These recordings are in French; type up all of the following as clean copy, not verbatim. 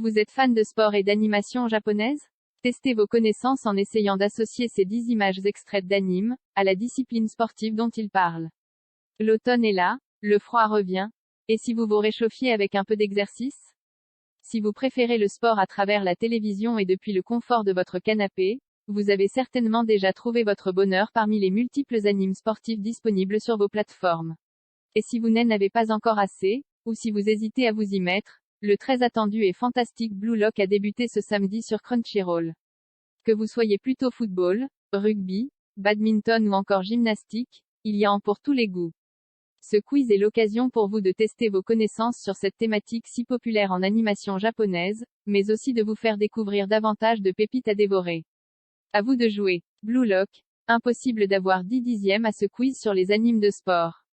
Vous êtes fan de sport et d'animation japonaise? Testez vos connaissances en essayant d'associer ces 10 images extraites d'anime, à la discipline sportive dont ils parlent. L'automne est là, le froid revient. Et si vous vous réchauffiez avec un peu d'exercice? Si vous préférez le sport à travers la télévision et depuis le confort de votre canapé, vous avez certainement déjà trouvé votre bonheur parmi les multiples animes sportifs disponibles sur vos plateformes. Et si vous n'en avez pas encore assez, ou si vous hésitez à vous y mettre, le très attendu et fantastique Blue Lock a débuté ce samedi sur Crunchyroll. Que vous soyez plutôt football, rugby, badminton ou encore gymnastique, il y a en pour tous les goûts. Ce quiz est l'occasion pour vous de tester vos connaissances sur cette thématique si populaire en animation japonaise, mais aussi de vous faire découvrir davantage de pépites à dévorer. À vous de jouer. Blue Lock. Impossible d'avoir 10 dixièmes à ce quiz sur les animes de sport.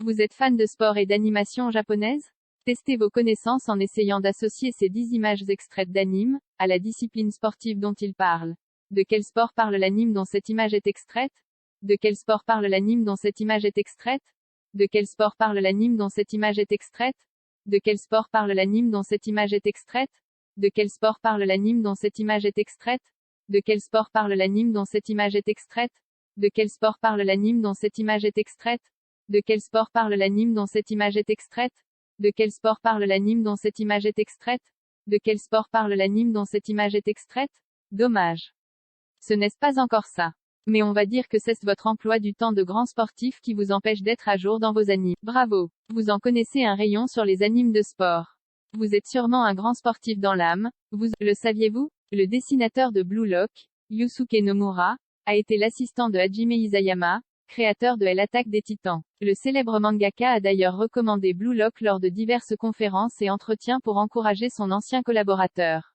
Vous êtes fan de sport et d'animation japonaise? Testez vos connaissances en essayant d'associer ces 10 images extraites d'anime, à la discipline sportive dont ils parlent. De quel sport parle l'anime dont cette image est extraite? De quel sport parle l'anime dont cette image est extraite? De quel sport parle l'anime dont cette image est extraite? De quel sport parle l'anime dont cette image est extraite? De quel sport parle l'anime dont cette image est extraite? De quel sport parle l'anime dont cette image est extraite? De quel sport parle l'anime dont cette image est extraite? De quel sport parle l'anime dont cette image est extraite? De quel sport parle l'anime dont cette image est extraite? De quel sport parle l'anime dont cette image est extraite? Dommage. Ce n'est pas encore ça. Mais on va dire que c'est votre emploi du temps de grand sportif qui vous empêche d'être à jour dans vos animes. Bravo. Vous en connaissez un rayon sur les animes de sport. Vous êtes sûrement un grand sportif dans l'âme, le saviez-vous? Le dessinateur de Blue Lock, Yusuke Nomura, a été l'assistant de Hajime Isayama, créateur de l'Attaque des Titans. Le célèbre mangaka a d'ailleurs recommandé Blue Lock lors de diverses conférences et entretiens pour encourager son ancien collaborateur.